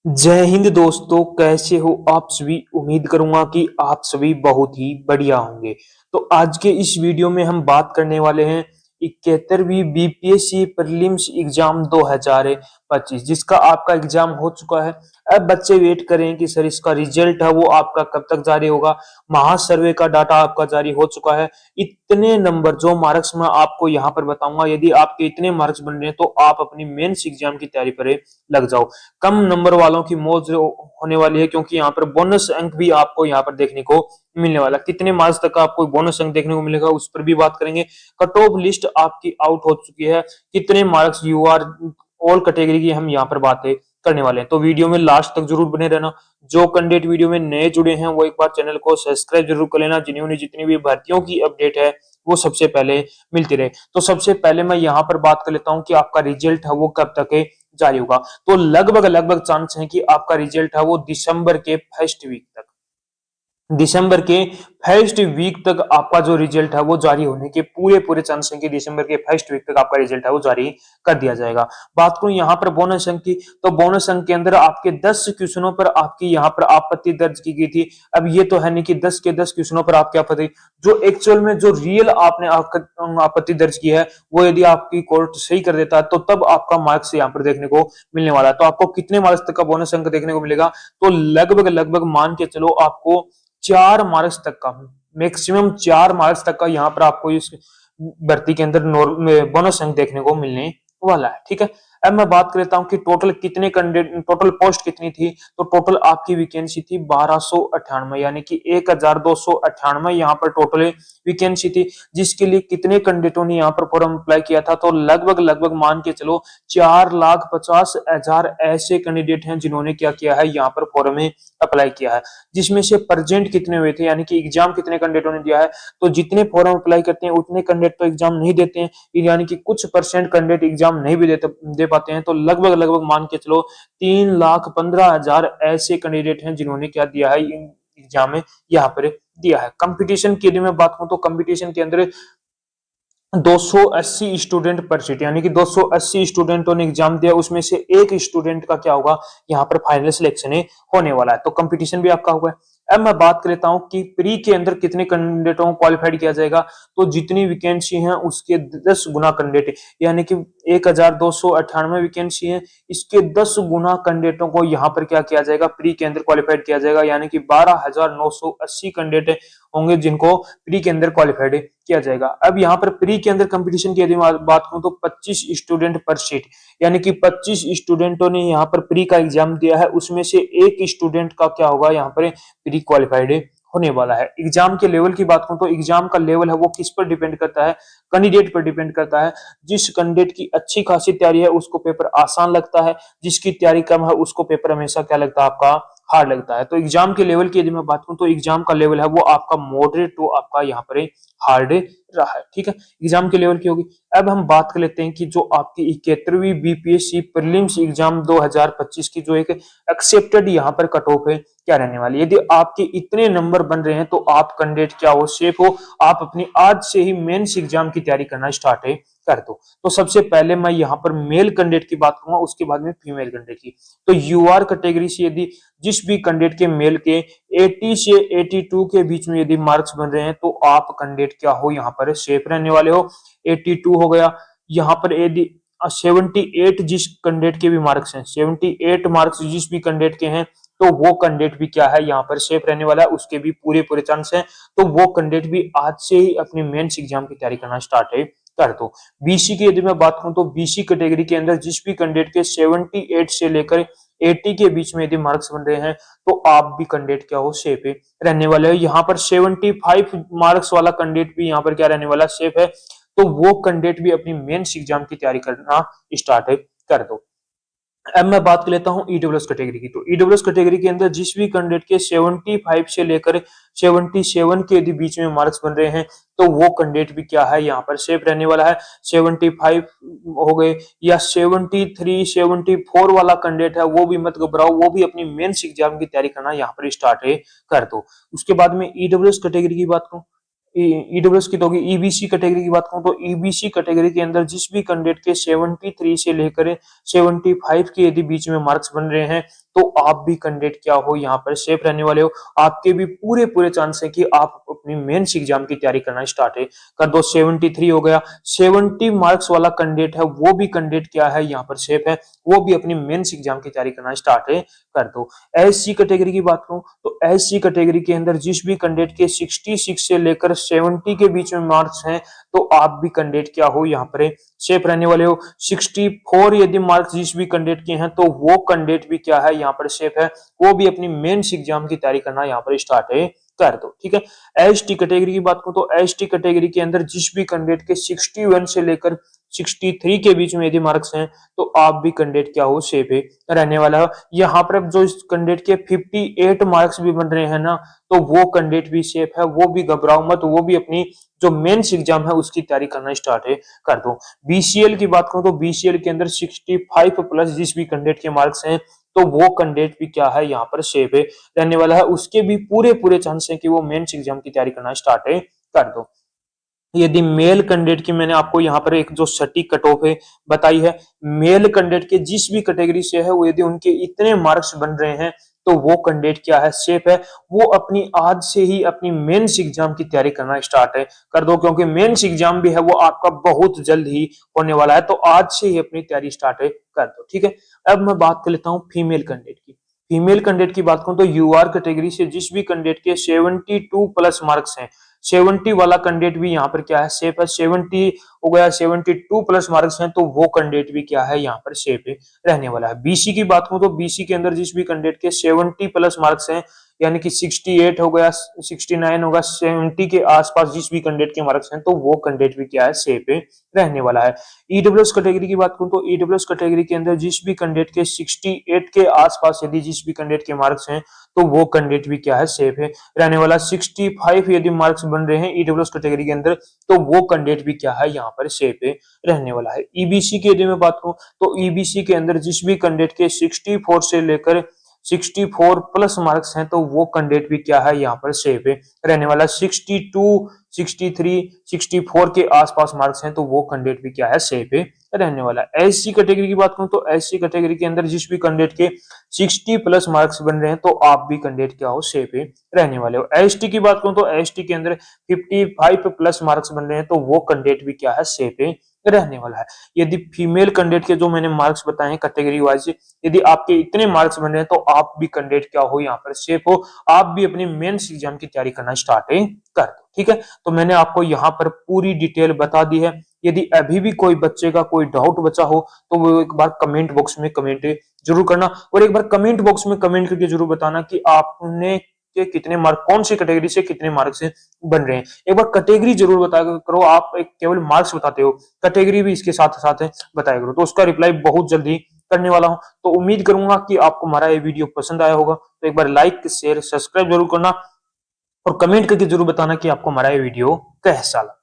जय हिंद दोस्तों, कैसे हो आप सभी। उम्मीद करूंगा कि आप सभी बहुत ही बढ़िया होंगे। तो आज के इस वीडियो में हम बात करने वाले हैं 71वीं बीपीएससी प्रीलिम्स एग्जाम 2025 जिसका आपका एग्जाम हो चुका है। अब बच्चे वेट करें कि सर इसका रिजल्ट है वो आपका कब तक जारी होगा। महासर्वे का डाटा आपका जारी हो चुका है। इतने नंबर जो मार्क्स मैं आपको यहाँ पर बताऊंगा, यदि आपके इतने मार्क्स बन रहे हैं तो आप अपनी मेंस एग्जाम की तैयारी पर लग जाओ। कम नंबर वालों की मौज होने वाली है, क्योंकि यहाँ पर बोनस अंक भी आपको यहाँ पर देखने को मिलने वाला। कितने मार्क्स तक आपको बोनस अंक देखने को मिलेगा उस पर भी बात करेंगे। कट ऑफ लिस्ट आपकी आउट हो चुकी है, कितने marks U R all category की हम यहाँ पर बातें करने वाले हैं। तो वीडियो में लास्ट तक जरूर बने रहना। जो कैंडिडेट वीडियो में नए जुड़े हैं वो एक बार चैनल को सब्सक्राइब जरूर कर लेना, जिन्होंने जितनी भी भर्तियों की अपडेट है वो सबसे पहले मिलती रहे। तो सबसे पहले मैं यहाँ पर बात कर लेता हूँ कि आपका रिजल्ट है वो कब तक जारी होगा। तो लगभग लगभग चांस है कि आपका रिजल्ट है वो दिसंबर के फर्स्ट वीक तक, दिसंबर के फर्स्ट वीक तक आपका जो रिजल्ट है वो जारी होने के पूरे पूरे चांस हैं कि दिसंबर के फर्स्ट वीक तक आपका रिजल्ट है वो जारी कर दिया जाएगा। बात करूं यहाँ पर बोनस अंक की, तो बोनस अंक के अंदर आपके 10 क्वेश्चनों पर आपकी यहाँ पर आपत्ति दर्ज की गई थी। अब ये तो है नहीं कि 10 के 10 क्वेश्चनों पर आपकी आपत्ति, जो एक्चुअल में जो रियल आपने आपत्ति दर्ज की है वो यदि आपकी कोर्ट सही कर देता है तो तब आपका मार्क्स यहाँ पर देखने को मिलने वाला है। तो आपको कितने मार्क्स तक का बोनस अंक देखने को मिलेगा, तो लगभग लगभग मान के चलो आपको 4 मार्क्स तक का, मैक्सिमम 4 मार्क्स तक का यहाँ पर आपको इस भर्ती के अंदर बोनस अंक देखने को मिलने वाला है। ठीक है, अब मैं बात कर लेता हूँ कि टोटल कितने कैंडिडेट, टोटल पोस्ट कितनी थी। तो टोटल आपकी वैकेंसी थी 1298, यानी कि 1298 यहाँ पर टोटल वैकेंसी थी, जिसके लिए कितने कैंडिडेटों ने यहाँ पर फॉर्म अप्लाई किया था। तो लगभग लगभग मान के चलो 4,50,000 ऐसे कैंडिडेट हैं जिन्होंने क्या किया है, यहाँ पर फॉर्म में अप्लाई किया है। जिसमें से प्रेजेंट कितने हुए थे, यानी कि एग्जाम कितने कैंडिडेटों ने दिया है। तो जितने फॉर्म अप्लाई करते हैं उतने कैंडिडेट तो एग्जाम नहीं देते हैं, यानी कि कुछ परसेंट कैंडिडेट एग्जाम नहीं भी दे पाते हैं। तो लगभग लगभग मान के चलो 3,15,000 ऐसे कैंडिडेट हैं जिन्होंने क्या दिया है, एग्जाम में यहाँ पर दिया है। कंपटीशन की यदि मैं बात करूं तो कंपटीशन के अंदर 280 स्टूडेंट पर सीट, यानी कि 280 स्टूडेंटों ने एग्जाम दिया, उसमें से एक स्टूडेंट का क्या होगा, यहाँ पर फाइनल सिलेक्शन होने वाला है। तो कंपटीशन भी आपका हुआ है। अब मैं बात कर लेता हूं कि प्री के अंदर कितने कैंडिडेटों को क्वालिफाइड किया जाएगा। तो जितनी वैकेंसी है उसके 10 गुना कैंडिडेट, यानी कि 1298 वैकेंसी है, इसके 10 गुना कैंडिडेटों को यहाँ पर क्या किया जाएगा, प्री के अंदर क्वालिफाइड किया जाएगा, यानी कि 12,980 कैंडिडेट होंगे जिनको प्री के अंदर क्वालिफाइड किया जाएगा। अब यहाँ पर प्री के अंदर कंपटीशन की यदि बात करूं तो 25 स्टूडेंट पर सीट, यानी कि 25 स्टूडेंटों ने यहाँ पर प्री का एग्जाम दिया है, उसमें से एक स्टूडेंट का क्या होगा, यहाँ पर प्री क्वालिफाइड होने वाला है। एग्जाम के लेवल की बात करूं तो एग्जाम का लेवल है वो किस पर डिपेंड करता है, कैंडिडेट पर डिपेंड करता है। जिस कैंडिडेट की अच्छी खासी तैयारी है उसको पेपर आसान लगता है, जिसकी तैयारी कम है उसको पेपर हमेशा क्या लगता है, आपका हार्ड लगता है। तो एग्जाम के लेवल की यदि मैं बात करूं तो एग्जाम का लेवल है वो आपका मॉडरेट टू आपका यहाँ पर हार्ड रहा है। ठीक है, एग्जाम के लेवल की होगी। अब हम बात कर लेते हैं कि जो आपकी 71वीं बीपीएससी प्रीलिम्स एग्जाम 2025 की जो एक एक्सेप्टेड यहाँ पर कट ऑफ है क्या रहने वाली है। यदि आपके इतने नंबर बन रहे हैं तो आप कैंडिडेट क्या हो, सेफ हो, आप अपनी आज से ही मेंस एग्जाम की तैयारी करना स्टार्ट कर दो। तो सबसे पहले मैं यहाँ पर मेल कैंडिडेट की बात करूंगा, उसके बाद में फीमेल कैंडिडेट की। तो यूआर कैटेगरी से यदि जिस भी कैंडिडेट के मेल के 80 से 82 के बीच में यदि मार्क्स बन रहे हैं तो आप कैंडिडेट क्या हो, यहाँ पर सेफ रहने वाले हो। 82 हो गया, यहाँ पर यदि 78 जिस कैंडिडेट के भी मार्क्स हैं, 78 मार्क्स जिस भी कैंडिडेट के हैं तो वो कैंडिडेट भी क्या है, यहाँ पर सेफ रहने वाला है, उसके भी पूरे पूरे चांस हैं। तो वो कैंडिडेट भी आज से ही अपने मेंस एग्जाम की तैयारी करना स्टार्ट कर दो। बीसी की यदि मैं बात करूं तो बीसी कैटेगरी के अंदर जिस भी कैंडिडेट के 78 से लेकर 80 के बीच में यदि मार्क्स बन रहे हैं तो आप भी कैंडिडेट क्या हो, सेफ रहने वाले हो। यहाँ पर 75 मार्क्स वाला कैंडिडेट भी यहाँ पर क्या रहने वाला, सेफ है। तो वो कैंडिडेट भी अपनी मेंस एग्जाम की तैयारी करना स्टार्ट कर दो। अब मैं बात कर लेता हूं ईडब्ल्यूएस कैटेगरी की। तो ईडब्ल्यूएस कैटेगरी के अंदर जिस भी कैंडिडेट के 75 से लेकर 77 के यदि बीच में मार्क्स बन रहे हैं तो वो कैंडिडेट भी क्या है, यहाँ पर सेफ रहने वाला है। 75 हो गए या 73 74 वाला कैंडिडेट है वो भी मत घबराओ, वो भी अपनी मेंस एग्जाम की तैयारी करना यहाँ पर स्टार्ट कर दो। उसके बाद में ईडब्ल्यूएस कैटेगरी की बात करूं, ईडब्ल्यूएस की तो होगी। ईबीसी कैटेगरी की बात करूं तो ईबीसी कैटेगरी के अंदर जिस भी कैंडिडेट के 73 से लेकर 75 के यदि बीच में मार्क्स बन रहे हैं तो आप भी कैंडिडेट क्या हो यहाँ पर सेफ रहने वाले हो। आपके भी पूरे पूरे चांस है कि आप अपनी मेंस एग्जाम की तैयारी करना स्टार्ट है कर दो। 73 हो गया, 70 मार्क्स वाला कैंडिडेट है वो भी कैंडिडेट क्या है यहाँ पर सेफ है, वो भी अपनी मेंस एग्जाम की तैयारी करना स्टार्ट है कर दो। एससी कैटेगरी की बात करूं तो एससी कैटेगरी के अंदर जिस भी कैंडिडेट के 66 से लेकर 70 के बीच में मार्क्स हैं तो आप भी कैंडिडेट क्या हो यहाँ पर सेफ रहने वाले हो। 64 यदि मार्क्स जिस भी कैंडिडेट के हैं तो वो कैंडिडेट भी क्या है यहाँ पर सेफ है, वो भी अपनी मेंस एग्जाम की तैयारी करना यहाँ पर स्टार्ट है कर दो। ठीक है, एसटी कैटेगरी की बात करूं तो एसटी कैटेगरी के अंदर जिस भी कैंडिडेट के 61 से लेकर 63 के बीच में यदि मार्क्स हैं तो आप भी कैंडिडेट क्या हो सेफ है रहने वाला है। यहाँ पर अब जो इस कैंडिडेट के 58 मार्क्स भी बन रहे हैं ना तो वो कैंडिडेट भी सेफ है, वो भी घबराओ मत, वो भी अपनी जो मेंस एग्जाम है उसकी तैयारी करना स्टार्ट है कर दो। बीसीएल की बात करूं तो बीसीएल के अंदर 65 प्लस जिस भी कैंडिडेट के मार्क्स हैं तो वो कैंडिडेट भी क्या है यहाँ पर सेफ है रहने वाला है, उसके भी पूरे पूरे चांस है कि वो मेंस एग्जाम की तैयारी करना स्टार्ट है कर दो। यदि मेल कैंडिडेट की मैंने आपको यहाँ पर एक जो सटीक कट ऑफ है बताई है, मेल कैंडिडेट के जिस भी कैटेगरी से है वो यदि उनके इतने मार्क्स बन रहे हैं तो वो कैंडिडेट क्या है सेफ है, वो अपनी आज से ही अपनी मेंस एग्जाम की तैयारी करना स्टार्ट है कर दो, क्योंकि मेंस एग्जाम भी है वो आपका बहुत जल्द ही होने वाला है, तो आज से ही अपनी तैयारी स्टार्ट है कर दो। ठीक है, अब मैं बात कर लेता हूँ फीमेल कैंडिडेट की। फीमेल कैंडिडेट की बात करूं तो यूआर कैटेगरी से जिस भी कैंडिडेट के 72 प्लस मार्क्स हैं, 70 वाला कैंडिडेट भी यहाँ पर क्या है सेफ है, 70 हो गया, 72 प्लस मार्क्स हैं तो वो कैंडिडेट भी क्या है यहाँ पर सेफ है रहने वाला है। बीसी की बात करूं तो बीसी के अंदर जिस भी कैंडिडेट के 70 प्लस मार्क्स हैं यानी कि 68 हो गया, 69 होगा, 70 के आसपास जिस भी कैंडिडेट के मार्क्स हैं तो वो कैंडिडेट भी क्या है सेफ है रहने वाला है। ईडब्ल्यूएस कैटेगरी की बात करूं तो ईडब्ल्यूएस कैटेगरी के अंदर जिस भी कैंडिडेट के 68 के आसपास यदि जिस भी कैंडिडेट के मार्क्स हैं तो वो कैंडिडेट भी क्या है सेफ है रहने वाला। 65 यदि मार्क्स बन रहे हैं ईडब्ल्यूएस कैटेगरी के अंदर तो वो कैंडिडेट भी क्या है यहाँ पर सेफ है रहने वाला है। ईबीसी की यदि मैं बात करूं तो ईबीसी के अंदर जिस भी कैंडिडेट के 64 से लेकर 64 प्लस मार्क्स हैं तो वो कैंडिडेट भी क्या है यहाँ पर सेफ है रहने वाला। 62, 63, 64 के आसपास मार्क्स हैं तो वो कैंडिडेट भी क्या है सेफ है रहने वाला। एससी कैटेगरी की बात करूं तो एससी कैटेगरी के अंदर जिस भी कैंडिडेट के 60 प्लस मार्क्स बन रहे हैं तो आप भी कैंडिडेट क्या हो सेफ है रहने वाले हो। एसटी की बात करूं तो एसटी के अंदर 55 प्लस मार्क्स बन रहे हैं तो वो कैंडिडेट भी क्या है सेफ है रहने वाला है। यदि फीमेल कैंडिडेट के जो मैंने मार्क्स बताए हैं कैटेगरी वाइज, यदि आपके इतने मार्क्स बन रहे हैं तो आप भी कैंडिडेट क्या हो यहाँ पर सेफ हो, आप भी अपनी मेंस एग्जाम की तैयारी करना स्टार्ट है कर दो। ठीक है, तो मैंने आपको यहाँ पर पूरी डिटेल बता दी है। यदि अभी भी कोई बच्चे का कोई डाउट बचा हो तो वो एक बार कमेंट बॉक्स में कमेंट जरूर करना, और एक बार कमेंट बॉक्स में कमेंट करके जरूर बताना कि आपने के कितने मार्क, कौन सी कैटेगरी से कितने मार्क्स से बन रहे हैं। एक बार कैटेगरी जरूर बताया करो, आप एक केवल मार्क्स बताते हो, कैटेगरी भी इसके साथ साथ बताया करो, तो उसका रिप्लाई बहुत जल्दी करने वाला हूं। तो उम्मीद करूंगा कि आपको हमारा ये वीडियो पसंद आया होगा, तो एक बार लाइक शेयर सब्सक्राइब जरूर करना और कमेंट करके जरूर बताना कि आपको हमारा ये वीडियो कैसा लगा।